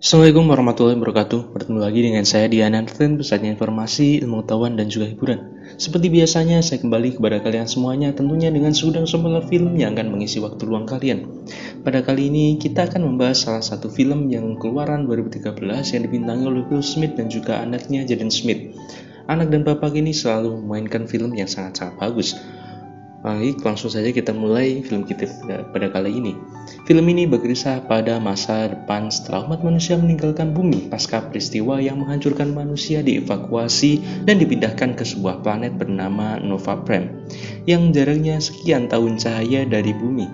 Assalamualaikum warahmatullahi wabarakatuh. Bertemu lagi dengan saya Diana dan pusatnya informasi, ilmu pengetahuan dan juga hiburan. Seperti biasanya saya kembali kepada kalian semuanya tentunya dengan segudang spoiler film yang akan mengisi waktu luang kalian. Pada kali ini kita akan membahas salah satu film yang keluaran 2013 yang dibintangi oleh Will Smith dan juga anaknya Jaden Smith. Anak dan bapak ini selalu memainkan film yang sangat-sangat bagus. Baik, langsung saja kita mulai film kita pada kali ini. Film ini berkisah pada masa depan setelah umat manusia meninggalkan bumi pasca peristiwa yang menghancurkan manusia dievakuasi dan dipindahkan ke sebuah planet bernama Nova Prime yang jaraknya sekian tahun cahaya dari bumi.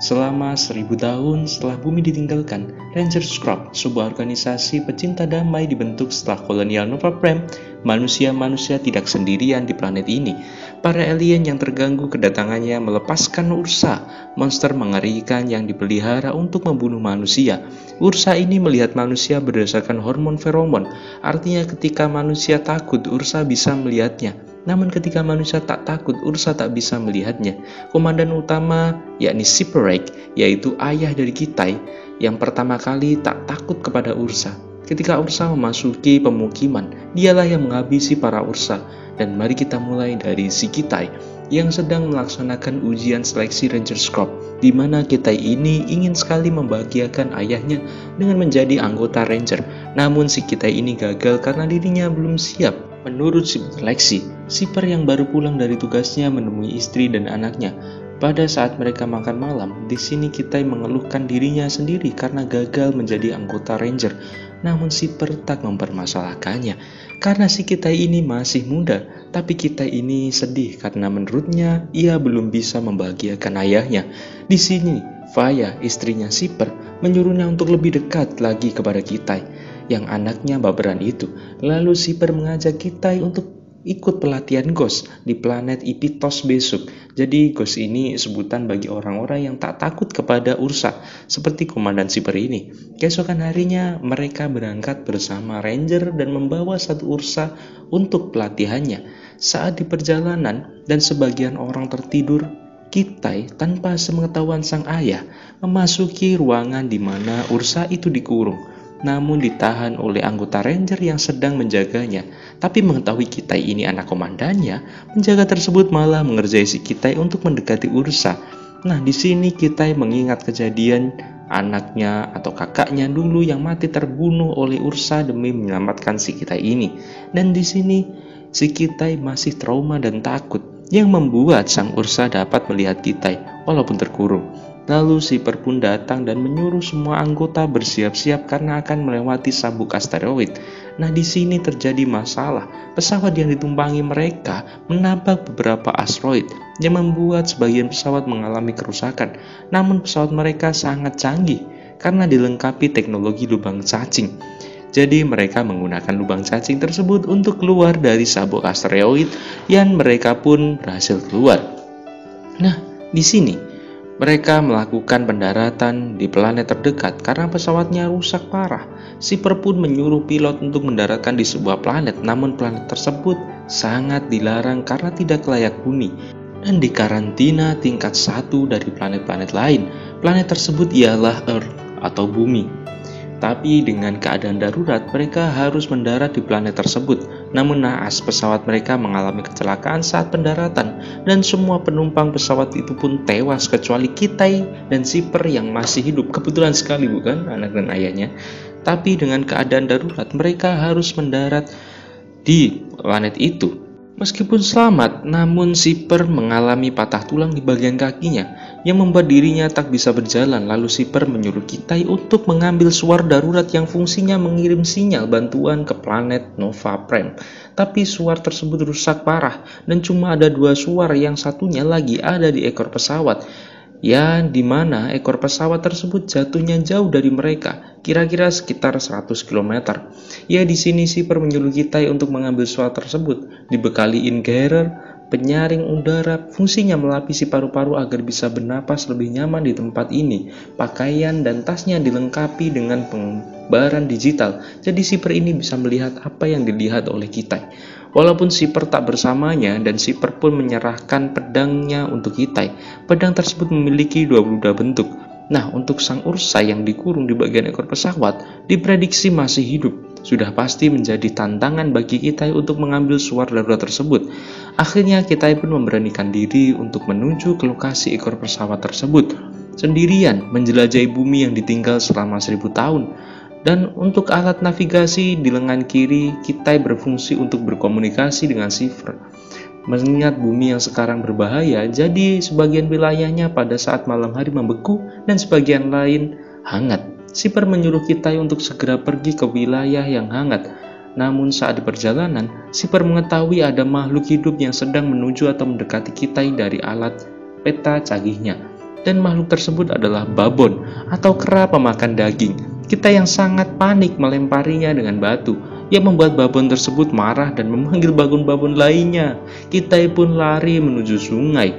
Selama 1000 tahun setelah bumi ditinggalkan, Rangers Corps, sebuah organisasi pecinta damai dibentuk setelah kolonial Nova Prime. Manusia-manusia tidak sendirian di planet ini. Para alien yang terganggu kedatangannya melepaskan Ursa, monster mengerikan yang dipelihara untuk membunuh manusia. Ursa ini melihat manusia berdasarkan hormon feromon, artinya ketika manusia takut, Ursa bisa melihatnya. Namun ketika manusia tak takut, Ursa tak bisa melihatnya. Komandan utama yakni Siperek, yaitu ayah dari Kitai, yang pertama kali tak takut kepada Ursa. Ketika Ursa memasuki pemukiman, dialah yang menghabisi para Ursa. Dan mari kita mulai dari si Kitai yang sedang melaksanakan ujian seleksi Rangers Corps, di mana Kitai ini ingin sekali membahagiakan ayahnya dengan menjadi anggota Ranger. Namun si Kitai ini gagal karena dirinya belum siap. Menurut si seleksi, Siper yang baru pulang dari tugasnya menemui istri dan anaknya. Pada saat mereka makan malam, di sini Kitai mengeluhkan dirinya sendiri karena gagal menjadi anggota Ranger. Namun Siper tak mempermasalahkannya karena si Kitai ini masih muda. Tapi Kitai ini sedih karena menurutnya ia belum bisa membahagiakan ayahnya. Di sini, Faya, istrinya Siper, menyuruhnya untuk lebih dekat lagi kepada Kitai yang anaknya baperan itu. Lalu Siper mengajak Kitai untuk ikut pelatihan Ghost di planet Ipitos besok. Jadi Ghost ini sebutan bagi orang-orang yang tak takut kepada Ursa, seperti komandan Siper ini. Keesokan harinya mereka berangkat bersama Ranger dan membawa satu Ursa untuk pelatihannya. Saat di perjalanan dan sebagian orang tertidur, Kitai tanpa sepengetahuan sang ayah memasuki ruangan di mana Ursa itu dikurung, namun ditahan oleh anggota Ranger yang sedang menjaganya. Tapi mengetahui Kitai ini anak komandannya, penjaga tersebut malah mengerjai si Kitai untuk mendekati Ursa. Nah, di sini Kitai mengingat kejadian anaknya atau kakaknya dulu yang mati terbunuh oleh Ursa demi menyelamatkan si Kitai ini. Dan di sini si Kitai masih trauma dan takut, yang membuat sang Ursa dapat melihat Kitai walaupun terkurung. Lalu Siper pun datang dan menyuruh semua anggota bersiap-siap karena akan melewati sabuk asteroid. Nah, di sini terjadi masalah. Pesawat yang ditumpangi mereka menabrak beberapa asteroid yang membuat sebagian pesawat mengalami kerusakan. Namun pesawat mereka sangat canggih karena dilengkapi teknologi lubang cacing. Jadi mereka menggunakan lubang cacing tersebut untuk keluar dari sabuk asteroid yang mereka pun berhasil keluar. Nah, di sini mereka melakukan pendaratan di planet terdekat karena pesawatnya rusak parah. Siper pun menyuruh pilot untuk mendaratkan di sebuah planet, namun planet tersebut sangat dilarang karena tidak layak huni dan dikarantina tingkat 1 dari planet-planet lain. Planet tersebut ialah Earth atau bumi. Tapi dengan keadaan darurat, mereka harus mendarat di planet tersebut. Namun naas, pesawat mereka mengalami kecelakaan saat pendaratan dan semua penumpang pesawat itu pun tewas kecuali Kitai dan Siper yang masih hidup. Kebetulan sekali bukan, anak dan ayahnya. Tapi dengan keadaan darurat, mereka harus mendarat di planet itu. Meskipun selamat, namun Siper mengalami patah tulang di bagian kakinya yang membuat dirinya tak bisa berjalan. Lalu Siper menyuruh Kitai untuk mengambil suar darurat yang fungsinya mengirim sinyal bantuan ke planet Nova Prime. Tapi suar tersebut rusak parah dan cuma ada 2 suar, yang satunya lagi ada di ekor pesawat. Ya, di mana ekor pesawat tersebut jatuhnya jauh dari mereka, kira-kira sekitar 100 km. Ya, di sini Siper menyuruh Kitai untuk mengambil suar tersebut, dibekali inhaler, penyaring udara, fungsinya melapisi paru-paru agar bisa bernapas lebih nyaman di tempat ini. Pakaian dan tasnya dilengkapi dengan pembaran digital, jadi Siper ini bisa melihat apa yang dilihat oleh Kitai. Walaupun Siper tak bersamanya dan Siper pun menyerahkan pedangnya untuk Kitai. Pedang tersebut memiliki 22 bentuk. Nah, untuk sang Ursa yang dikurung di bagian ekor pesawat diprediksi masih hidup. Sudah pasti menjadi tantangan bagi Kitai untuk mengambil suar darurat tersebut. Akhirnya Kitai pun memberanikan diri untuk menuju ke lokasi ekor pesawat tersebut, sendirian menjelajahi bumi yang ditinggal selama 1000 tahun. Dan untuk alat navigasi di lengan kiri, Kitai berfungsi untuk berkomunikasi dengan Sifr. Mengingat bumi yang sekarang berbahaya, jadi sebagian wilayahnya pada saat malam hari membeku dan sebagian lain hangat. Sifr menyuruh Kitai untuk segera pergi ke wilayah yang hangat. Namun saat di perjalanan, Sifr mengetahui ada makhluk hidup yang sedang menuju atau mendekati Kitai dari alat peta canggihnya. Dan makhluk tersebut adalah babon atau kera pemakan daging. Kitai yang sangat panik melemparinya dengan batu, yang membuat babon tersebut marah dan memanggil babon-babon lainnya. Kitai pun lari menuju sungai,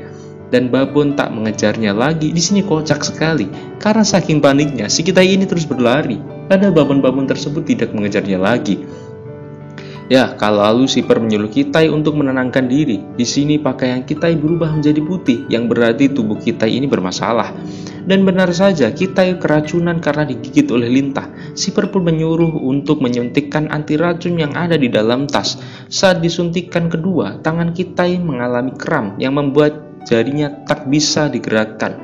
dan babon tak mengejarnya lagi. Di sini kocak sekali, karena saking paniknya si Kitai ini terus berlari, padahal babon-babon tersebut tidak mengejarnya lagi. Ya, lalu Sifr menyuruh Kitai untuk menenangkan diri. Di sini pakaian Kitai berubah menjadi putih, yang berarti tubuh Kitai ini bermasalah. Dan benar saja, Kitai keracunan karena digigit oleh lintah. Sifr pun menyuruh untuk menyuntikkan anti racun yang ada di dalam tas. Saat disuntikan kedua, tangan Kitai mengalami kram yang membuat jarinya tak bisa digerakkan.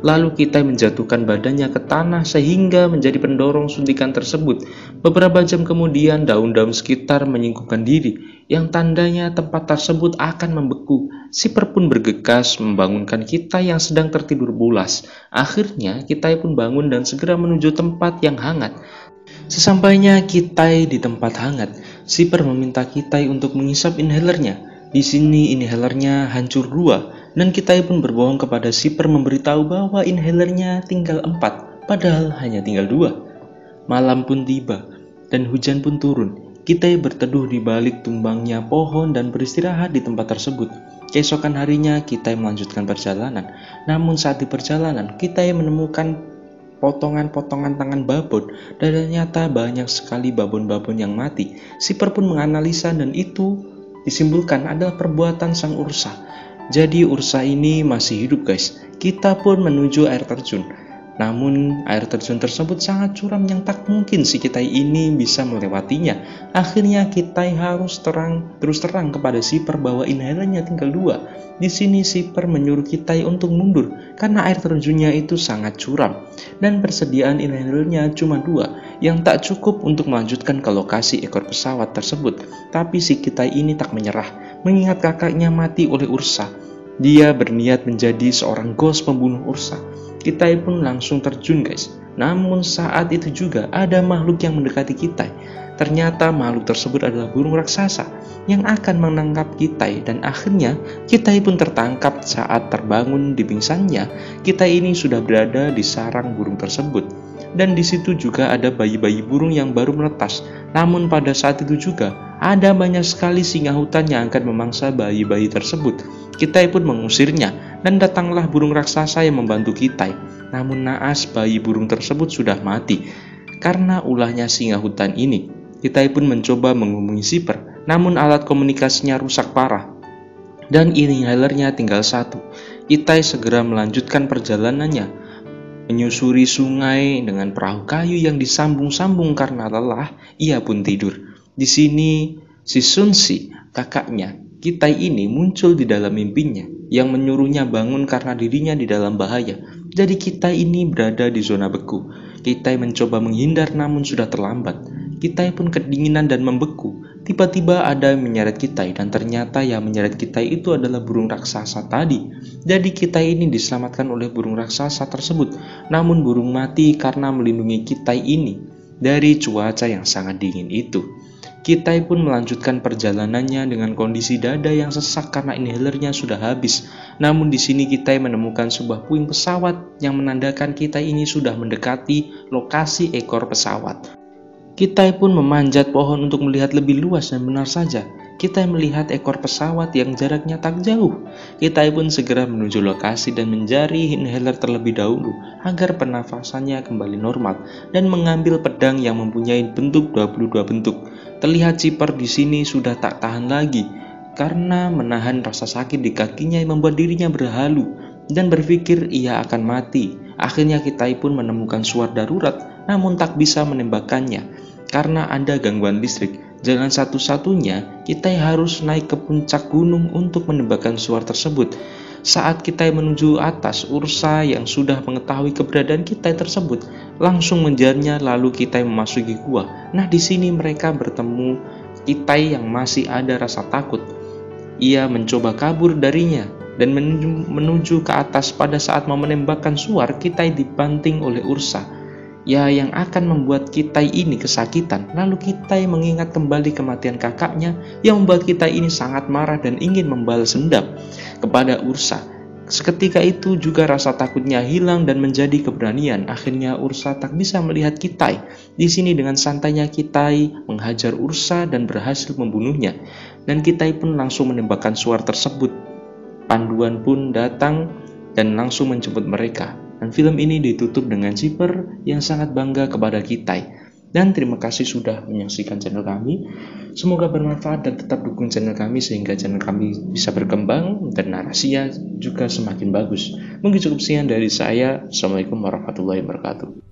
Lalu Kitai menjatuhkan badannya ke tanah sehingga menjadi pendorong suntikan tersebut. Beberapa jam kemudian daun-daun sekitar menyingkupkan diri, yang tandanya tempat tersebut akan membeku. Sifr pun bergegas membangunkan Kitai yang sedang tertidur pulas. Akhirnya Kitai pun bangun dan segera menuju tempat yang hangat. Sesampainya Kitai di tempat hangat, Sifr meminta Kitai untuk menghisap inhalernya. Di sini inhalernya hancur 2. Dan Kitai pun berbohong kepada Sifr memberitahu bahwa inhalernya tinggal 4, padahal hanya tinggal 2. Malam pun tiba, dan hujan pun turun. Kitai berteduh di balik tumbangnya pohon dan beristirahat di tempat tersebut. Keesokan harinya Kitai melanjutkan perjalanan. Namun saat di perjalanan, Kitai menemukan potongan-potongan tangan babon, dan ternyata banyak sekali babon-babon yang mati. Sifr pun menganalisa dan itu disimpulkan adalah perbuatan sang Ursa. Jadi Ursa ini masih hidup guys. Kita pun menuju air terjun. Namun air terjun tersebut sangat curam yang tak mungkin si Kitai ini bisa melewatinya. Akhirnya Kitai harus terus terang kepada Sifr bahwa inhalernya tinggal 2. Di sini Sifr menyuruh Kitai untuk mundur karena air terjunnya itu sangat curam dan persediaan inhalernya cuma 2 yang tak cukup untuk melanjutkan ke lokasi ekor pesawat tersebut. Tapi si Kitai ini tak menyerah mengingat kakaknya mati oleh Ursa. Dia berniat menjadi seorang ghost pembunuh Ursa. Kitai pun langsung terjun guys. Namun saat itu juga ada makhluk yang mendekati Kitai. Ternyata makhluk tersebut adalah burung raksasa yang akan menangkap Kitai, dan akhirnya Kitai pun tertangkap. Saat terbangun di pingsannya, Kitai ini sudah berada di sarang burung tersebut. Dan di situ juga ada bayi-bayi burung yang baru menetas. Namun pada saat itu juga ada banyak sekali singa hutan yang akan memangsa bayi-bayi tersebut. Kitai pun mengusirnya, dan datanglah burung raksasa yang membantu Kitai. Namun naas bayi burung tersebut sudah mati karena ulahnya singa hutan ini. Kitai pun mencoba menghubungi Sifr, namun alat komunikasinya rusak parah dan inhalernya tinggal 1. Kitai segera melanjutkan perjalanannya, menyusuri sungai dengan perahu kayu yang disambung-sambung. Karena lelah, ia pun tidur. Di sini si Sunsi, kakaknya Kitai ini muncul di dalam mimpinya yang menyuruhnya bangun karena dirinya di dalam bahaya. Jadi Kitai ini berada di zona beku. Kitai mencoba menghindar namun sudah terlambat. Kitai pun kedinginan dan membeku. Tiba-tiba ada yang menyeret Kitai, dan ternyata yang menyeret Kitai itu adalah burung raksasa tadi. Jadi Kitai ini diselamatkan oleh burung raksasa tersebut. Namun burung mati karena melindungi Kitai ini dari cuaca yang sangat dingin itu. Kitai pun melanjutkan perjalanannya dengan kondisi dada yang sesak karena inhalernya sudah habis. Namun di sini Kitai menemukan sebuah puing pesawat yang menandakan Kitai ini sudah mendekati lokasi ekor pesawat. Kitai pun memanjat pohon untuk melihat lebih luas, dan benar saja Kitai melihat ekor pesawat yang jaraknya tak jauh. Kitai pun segera menuju lokasi dan menjari inhaler terlebih dahulu agar pernafasannya kembali normal, dan mengambil pedang yang mempunyai bentuk 22 bentuk. Terlihat Sifr di sini sudah tak tahan lagi karena menahan rasa sakit di kakinya yang membuat dirinya berhalu dan berpikir ia akan mati. Akhirnya Kitai pun menemukan suar darurat, namun tak bisa menembakkannya karena ada gangguan listrik. Jalan satu-satunya, Kitai harus naik ke puncak gunung untuk menembakkan suar tersebut. Saat Kitai menuju atas, Ursa yang sudah mengetahui keberadaan Kitai tersebut langsung mengejarnya, lalu Kitai memasuki gua. Nah, di sini mereka bertemu Kitai yang masih ada rasa takut. Ia mencoba kabur darinya dan menuju ke atas. Pada saat mau menembakkan suar, Kitai dibanting oleh Ursa, ya yang akan membuat Kitai ini kesakitan. Lalu Kitai mengingat kembali kematian kakaknya yang membuat Kitai ini sangat marah dan ingin membalas dendam kepada Ursa. Seketika itu juga rasa takutnya hilang dan menjadi keberanian. Akhirnya Ursa tak bisa melihat Kitai. Di sini dengan santainya Kitai menghajar Ursa dan berhasil membunuhnya. Dan Kitai pun langsung menembakkan suar tersebut. Panduan pun datang dan langsung menjemput mereka. Dan film ini ditutup dengan Chipper yang sangat bangga kepada Kitai. Dan terima kasih sudah menyaksikan channel kami. Semoga bermanfaat dan tetap dukung channel kami sehingga channel kami bisa berkembang dan narasinya juga semakin bagus. Mungkin cukup sekian dari saya. Assalamualaikum warahmatullahi wabarakatuh.